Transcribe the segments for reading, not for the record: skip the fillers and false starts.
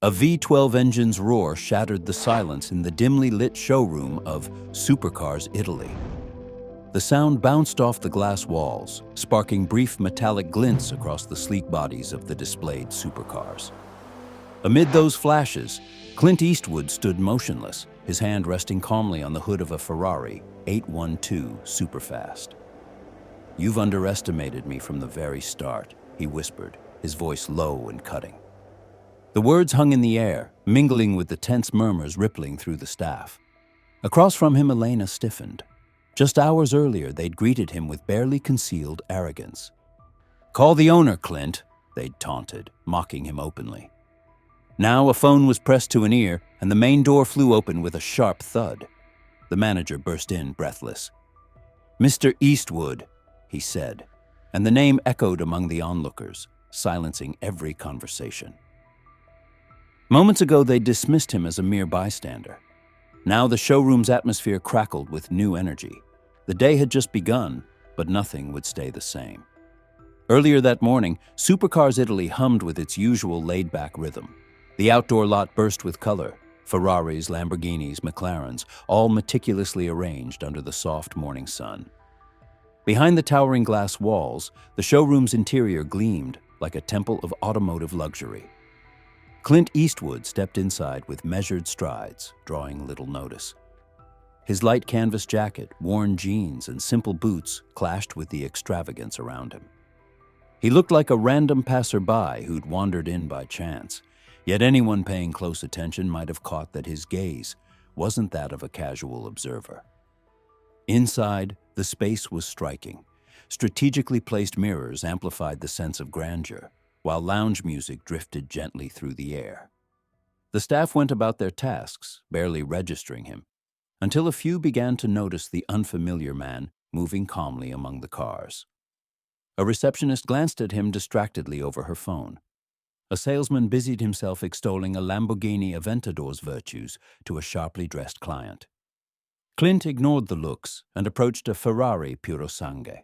A V12 engine's roar shattered the silence in the dimly lit showroom of Supercars Italy. The sound bounced off the glass walls, sparking brief metallic glints across the sleek bodies of the displayed supercars. Amid those flashes, Clint Eastwood stood motionless, his hand resting calmly on the hood of a Ferrari 812 Superfast. "You've underestimated me from the very start," he whispered, his voice low and cutting. The words hung in the air, mingling with the tense murmurs rippling through the staff. Across from him, Elena stiffened. Just hours earlier, they'd greeted him with barely concealed arrogance. "Call the owner, Clint," they'd taunted, mocking him openly. Now a phone was pressed to an ear, and the main door flew open with a sharp thud. The manager burst in, breathless. "Mr. Eastwood," he said, and the name echoed among the onlookers, silencing every conversation. Moments ago, they dismissed him as a mere bystander. Now the showroom's atmosphere crackled with new energy. The day had just begun, but nothing would stay the same. Earlier that morning, Supercars Italy hummed with its usual laid-back rhythm. The outdoor lot burst with color, Ferraris, Lamborghinis, McLarens, all meticulously arranged under the soft morning sun. Behind the towering glass walls, the showroom's interior gleamed like a temple of automotive luxury. Clint Eastwood stepped inside with measured strides, drawing little notice. His light canvas jacket, worn jeans, and simple boots clashed with the extravagance around him. He looked like a random passerby who'd wandered in by chance, yet anyone paying close attention might have caught that his gaze wasn't that of a casual observer. Inside, the space was striking. Strategically placed mirrors amplified the sense of grandeur, while lounge music drifted gently through the air. The staff went about their tasks, barely registering him, until a few began to notice the unfamiliar man moving calmly among the cars. A receptionist glanced at him distractedly over her phone. A salesman busied himself extolling a Lamborghini Aventador's virtues to a sharply dressed client. Clint ignored the looks and approached a Ferrari Purosangue.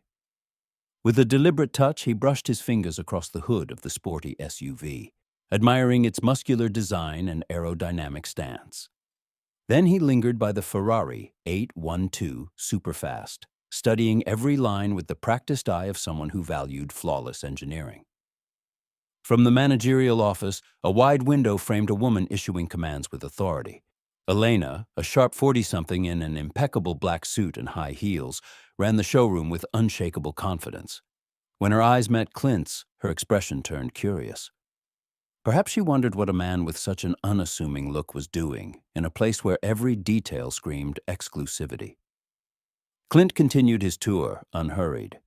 With a deliberate touch, he brushed his fingers across the hood of the sporty SUV, admiring its muscular design and aerodynamic stance. Then he lingered by the Ferrari 812 Superfast, studying every line with the practiced eye of someone who valued flawless engineering. From the managerial office, a wide window framed a woman issuing commands with authority. Elena, a sharp 40-something in an impeccable black suit and high heels, ran the showroom with unshakable confidence. When her eyes met Clint's, her expression turned curious. Perhaps she wondered what a man with such an unassuming look was doing in a place where every detail screamed exclusivity. Clint continued his tour, unhurried.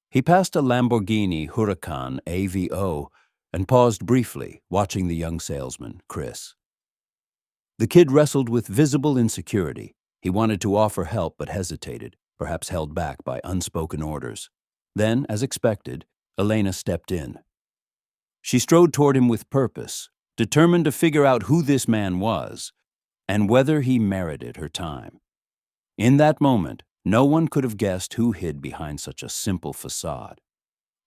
He passed a Lamborghini Huracan AVO and paused briefly, watching the young salesman, Chris. The kid wrestled with visible insecurity. He wanted to offer help but hesitated, perhaps held back by unspoken orders. Then, as expected, Elena stepped in. She strode toward him with purpose, determined to figure out who this man was and whether he merited her time. In that moment, no one could have guessed who hid behind such a simple facade.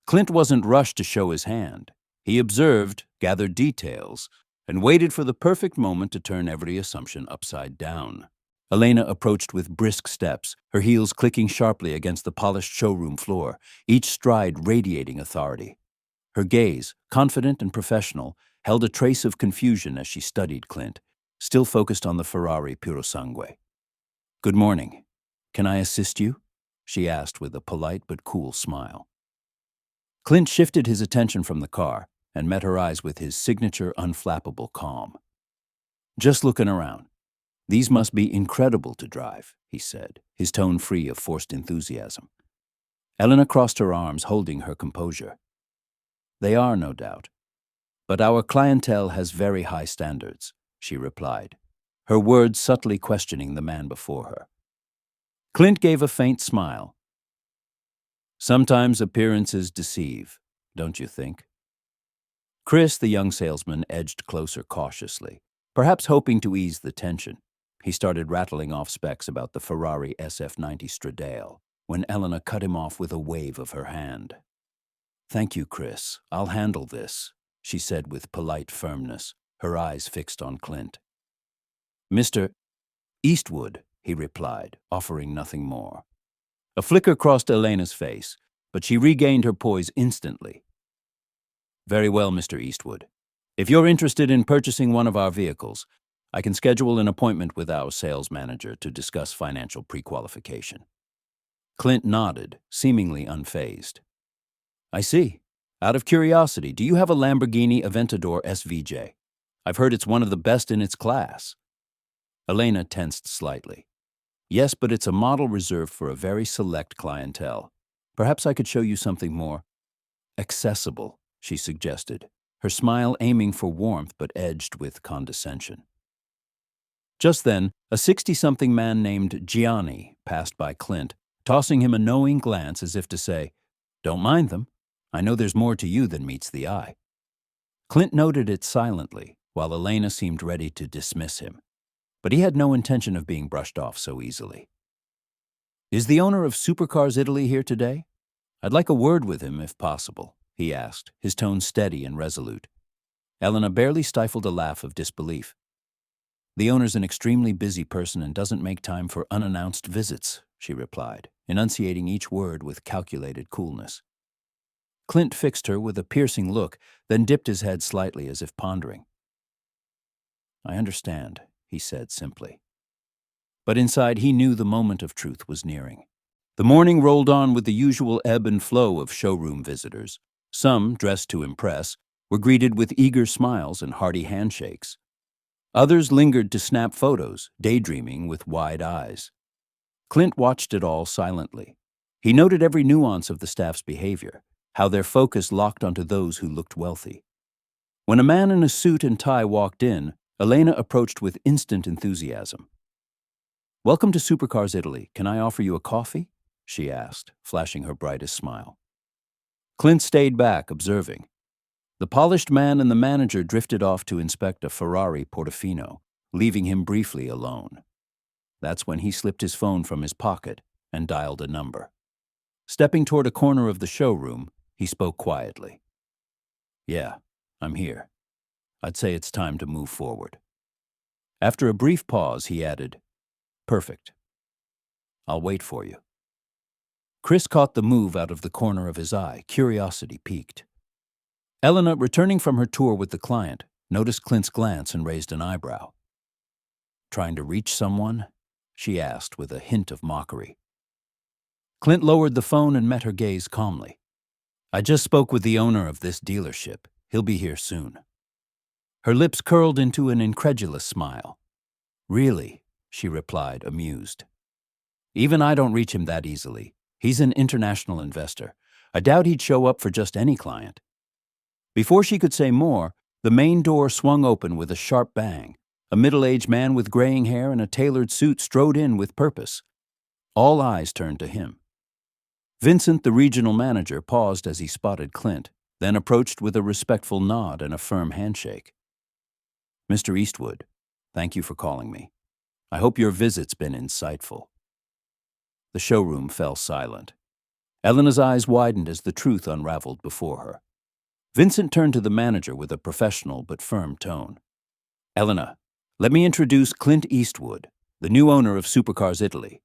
Clint wasn't rushed to show his hand. He observed, gathered details, and waited for the perfect moment to turn every assumption upside down. Elena approached with brisk steps, her heels clicking sharply against the polished showroom floor, each stride radiating authority. Her gaze, confident and professional, held a trace of confusion as she studied Clint, still focused on the Ferrari Purosangue. "Good morning. Can I assist you?" she asked with a polite but cool smile. Clint shifted his attention from the car and met her eyes with his signature unflappable calm. "Just looking around. These must be incredible to drive," he said, his tone free of forced enthusiasm. Elena crossed her arms, holding her composure. "They are, no doubt. But our clientele has very high standards," she replied, her words subtly questioning the man before her. Clint gave a faint smile. "Sometimes appearances deceive, don't you think?" Chris, the young salesman, edged closer cautiously, perhaps hoping to ease the tension. He started rattling off specs about the Ferrari SF90 Stradale, when Elena cut him off with a wave of her hand. "Thank you, Chris. I'll handle this," she said with polite firmness, her eyes fixed on Clint. "Mr. Eastwood," he replied, offering nothing more. A flicker crossed Elena's face, but she regained her poise instantly. "Very well, Mr. Eastwood. If you're interested in purchasing one of our vehicles, I can schedule an appointment with our sales manager to discuss financial pre-qualification." Clint nodded, seemingly unfazed. "I see. Out of curiosity, do you have a Lamborghini Aventador SVJ? I've heard it's one of the best in its class." Elena tensed slightly. "Yes, but it's a model reserved for a very select clientele. Perhaps I could show you something more accessible," she suggested, her smile aiming for warmth but edged with condescension. Just then, a 60-something man named Gianni passed by Clint, tossing him a knowing glance as if to say, "Don't mind them. I know there's more to you than meets the eye." Clint noted it silently, while Elena seemed ready to dismiss him. But he had no intention of being brushed off so easily. "Is the owner of Supercars Italy here today? I'd like a word with him, if possible," he asked, his tone steady and resolute. Elena barely stifled a laugh of disbelief. "The owner's an extremely busy person and doesn't make time for unannounced visits," she replied, enunciating each word with calculated coolness. Clint fixed her with a piercing look, then dipped his head slightly as if pondering. "I understand," he said simply. But inside he knew the moment of truth was nearing. The morning rolled on with the usual ebb and flow of showroom visitors. Some, dressed to impress, were greeted with eager smiles and hearty handshakes. Others lingered to snap photos, daydreaming with wide eyes. Clint watched it all silently. He noted every nuance of the staff's behavior, how their focus locked onto those who looked wealthy. When a man in a suit and tie walked in, Elena approached with instant enthusiasm. "Welcome to Supercars Italy. Can I offer you a coffee?" she asked, flashing her brightest smile. Clint stayed back, observing. The polished man and the manager drifted off to inspect a Ferrari Portofino, leaving him briefly alone. That's when he slipped his phone from his pocket and dialed a number. Stepping toward a corner of the showroom, he spoke quietly. "Yeah, I'm here. I'd say it's time to move forward." After a brief pause, he added, "Perfect. I'll wait for you." Chris caught the move out of the corner of his eye, curiosity piqued. Elena, returning from her tour with the client, noticed Clint's glance and raised an eyebrow. "Trying to reach someone?" she asked with a hint of mockery. Clint lowered the phone and met her gaze calmly. "I just spoke with the owner of this dealership. He'll be here soon." Her lips curled into an incredulous smile. "Really?" she replied, amused. "Even I don't reach him that easily. He's an international investor. I doubt he'd show up for just any client." Before she could say more, the main door swung open with a sharp bang. A middle-aged man with graying hair and a tailored suit strode in with purpose. All eyes turned to him. Vincent, the regional manager, paused as he spotted Clint, then approached with a respectful nod and a firm handshake. "Mr. Eastwood, thank you for calling me. I hope your visit's been insightful." The showroom fell silent. Elena's eyes widened as the truth unraveled before her. Vincent turned to the manager with a professional but firm tone. "Elena, let me introduce Clint Eastwood, the new owner of Supercars Italy.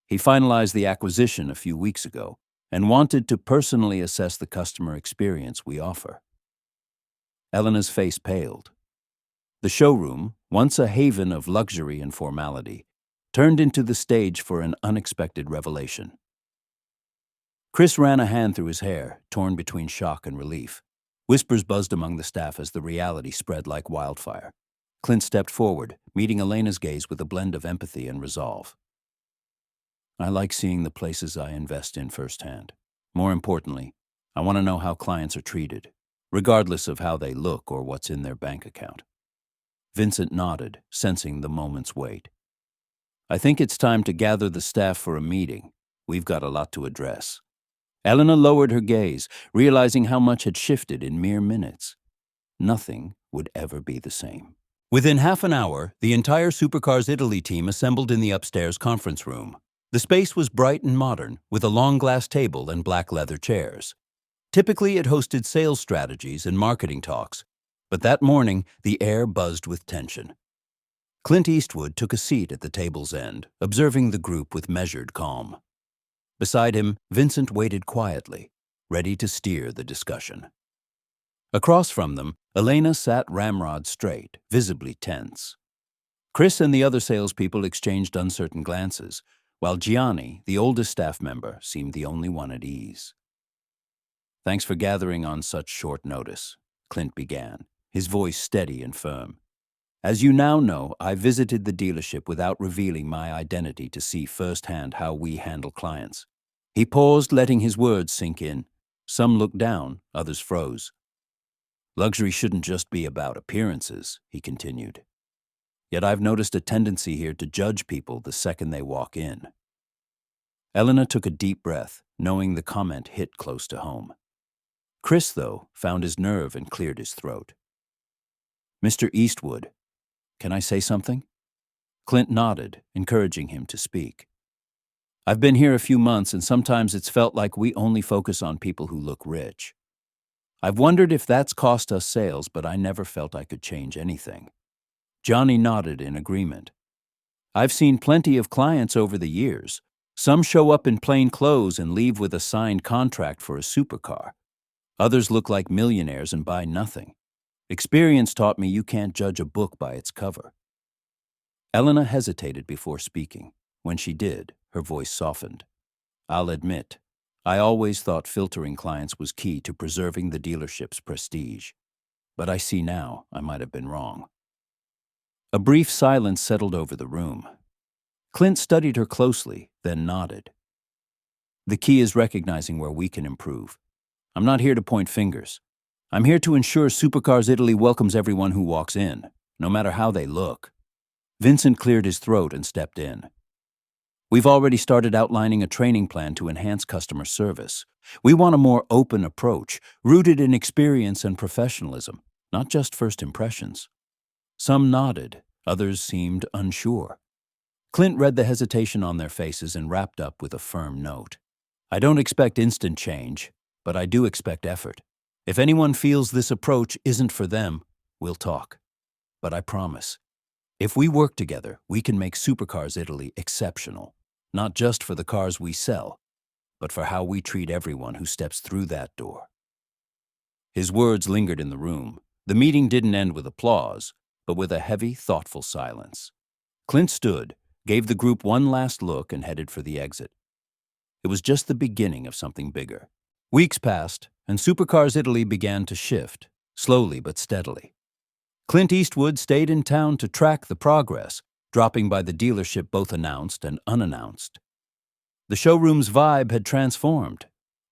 He finalized the acquisition a few weeks ago and wanted to personally assess the customer experience we offer." Elena's face paled. The showroom, once a haven of luxury and formality, turned into the stage for an unexpected revelation. Chris ran a hand through his hair, torn between shock and relief. Whispers buzzed among the staff as the reality spread like wildfire. Clint stepped forward, meeting Elena's gaze with a blend of empathy and resolve. "I like seeing the places I invest in firsthand. More importantly, I want to know how clients are treated, regardless of how they look or what's in their bank account." Vincent nodded, sensing the moment's weight. "I think it's time to gather the staff for a meeting. We've got a lot to address." Elena lowered her gaze, realizing how much had shifted in mere minutes. Nothing would ever be the same. Within half an hour, the entire Supercars Italy team assembled in the upstairs conference room. The space was bright and modern, with a long glass table and black leather chairs. Typically, it hosted sales strategies and marketing talks, But that morning, the air buzzed with tension. Clint Eastwood took a seat at the table's end, observing the group with measured calm. Beside him, Vincent waited quietly, ready to steer the discussion. Across from them, Elena sat ramrod straight, visibly tense. Chris and the other salespeople exchanged uncertain glances, while Gianni, the oldest staff member, seemed the only one at ease. "Thanks for gathering on such short notice," Clint began, his voice steady and firm. "As you now know, I visited the dealership without revealing my identity to see firsthand how we handle clients." He paused, letting his words sink in. Some looked down, others froze. "Luxury shouldn't just be about appearances," he continued. "Yet I've noticed a tendency here to judge people the second they walk in." Elena took a deep breath, knowing the comment hit close to home. Chris, though, found his nerve and cleared his throat. "Mr. Eastwood, can I say something?" Clint nodded, encouraging him to speak. "I've been here a few months, and sometimes it's felt like we only focus on people who look rich. I've wondered if that's cost us sales, but I never felt I could change anything." Johnny nodded in agreement. "I've seen plenty of clients over the years. Some show up in plain clothes and leave with a signed contract for a supercar. Others look like millionaires and buy nothing. Experience taught me you can't judge a book by its cover." Elena hesitated before speaking. When she did, her voice softened. "I'll admit, I always thought filtering clients was key to preserving the dealership's prestige. But I see now I might have been wrong." A brief silence settled over the room. Clint studied her closely, then nodded. "The key is recognizing where we can improve. I'm not here to point fingers. I'm here to ensure Supercars Italy welcomes everyone who walks in, no matter how they look." Vincent cleared his throat and stepped in. "We've already started outlining a training plan to enhance customer service. We want a more open approach, rooted in experience and professionalism, not just first impressions." Some nodded, others seemed unsure. Clint read the hesitation on their faces and wrapped up with a firm note. "I don't expect instant change, but I do expect effort. If anyone feels this approach isn't for them, we'll talk. But I promise, if we work together, we can make Supercars Italy exceptional, not just for the cars we sell, but for how we treat everyone who steps through that door." His words lingered in the room. The meeting didn't end with applause, but with a heavy, thoughtful silence. Clint stood, gave the group one last look, and headed for the exit. It was just the beginning of something bigger. Weeks passed, and Supercars Italy began to shift, slowly but steadily. Clint Eastwood stayed in town to track the progress, dropping by the dealership both announced and unannounced. The showroom's vibe had transformed.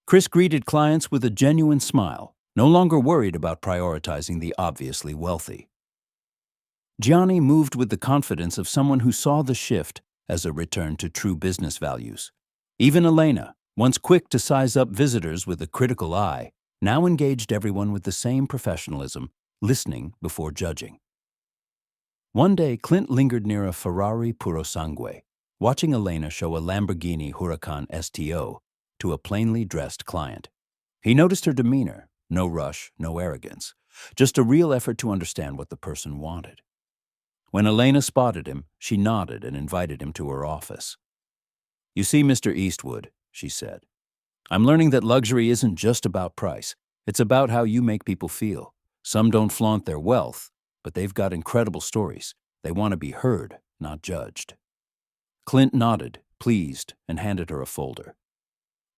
Chris greeted clients with a genuine smile, no longer worried about prioritizing the obviously wealthy. Gianni moved with the confidence of someone who saw the shift as a return to true business values. Even Elena, once quick to size up visitors with a critical eye, now engaged everyone with the same professionalism, listening before judging. One day, Clint lingered near a Ferrari Purosangue, watching Elena show a Lamborghini Huracan STO to a plainly dressed client. He noticed her demeanor, no rush, no arrogance, just a real effort to understand what the person wanted. When Elena spotted him, she nodded and invited him to her office. "You see, Mr. Eastwood," she said, "I'm learning that luxury isn't just about price. It's about how you make people feel. Some don't flaunt their wealth, but they've got incredible stories. They want to be heard, not judged." Clint nodded, pleased, and handed her a folder.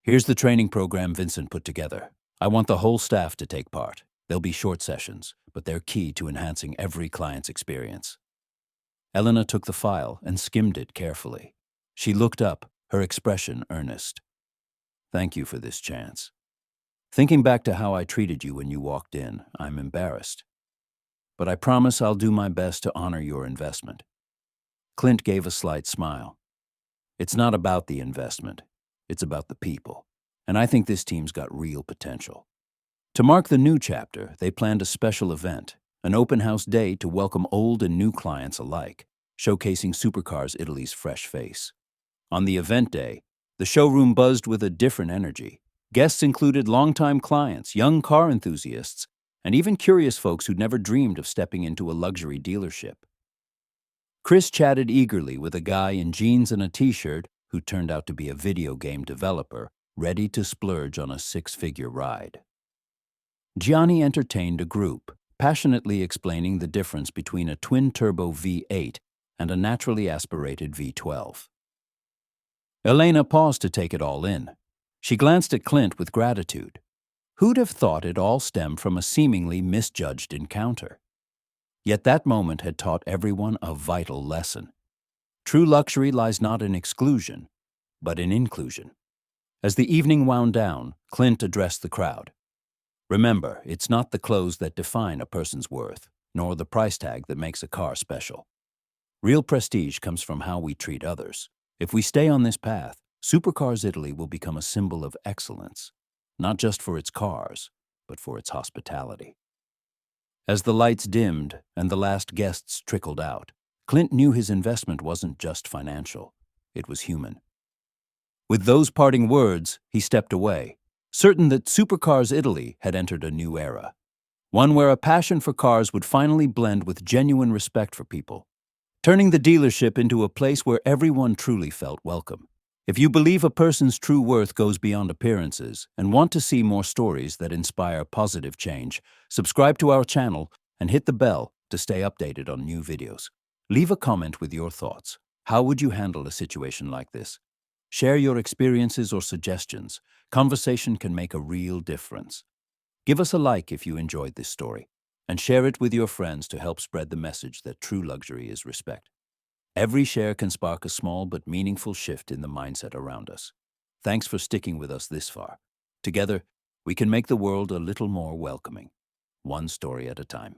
"Here's the training program Vincent put together. I want the whole staff to take part. They'll be short sessions, but they're key to enhancing every client's experience." Elena took the file and skimmed it carefully. She looked up, her expression earnest. "Thank you for this chance. Thinking back to how I treated you when you walked in, I'm embarrassed. But I promise I'll do my best to honor your investment." Clint gave a slight smile. "It's not about the investment. It's about the people. And I think this team's got real potential." To mark the new chapter, they planned a special event, an open house day to welcome old and new clients alike, showcasing Supercars Italy's fresh face. On the event day, the showroom buzzed with a different energy. Guests included longtime clients, young car enthusiasts, and even curious folks who'd never dreamed of stepping into a luxury dealership. Chris chatted eagerly with a guy in jeans and a t-shirt who turned out to be a video game developer, ready to splurge on a six-figure ride. Gianni entertained a group, passionately explaining the difference between a twin-turbo V8 and a naturally aspirated V12. Elena paused to take it all in. She glanced at Clint with gratitude. Who'd have thought it all stemmed from a seemingly misjudged encounter? Yet that moment had taught everyone a vital lesson. True luxury lies not in exclusion, but in inclusion. As the evening wound down, Clint addressed the crowd. Remember, it's not the clothes that define a person's worth, nor the price tag that makes a car special. Real prestige comes from how we treat others. If we stay on this path, Supercars Italy will become a symbol of excellence, not just for its cars, but for its hospitality. As the lights dimmed and the last guests trickled out, Clint knew his investment wasn't just financial, it was human. With those parting words, he stepped away, certain that Supercars Italy had entered a new era, one where a passion for cars would finally blend with genuine respect for people, turning the dealership into a place where everyone truly felt welcome. If you believe a person's true worth goes beyond appearances and want to see more stories that inspire positive change, subscribe to our channel and hit the bell to stay updated on new videos. Leave a comment with your thoughts. How would you handle a situation like this? Share your experiences or suggestions. Conversation can make a real difference. Give us a like if you enjoyed this story, and share it with your friends to help spread the message that true luxury is respect. Every share can spark a small but meaningful shift in the mindset around us. Thanks for sticking with us this far. Together, we can make the world a little more welcoming, one story at a time.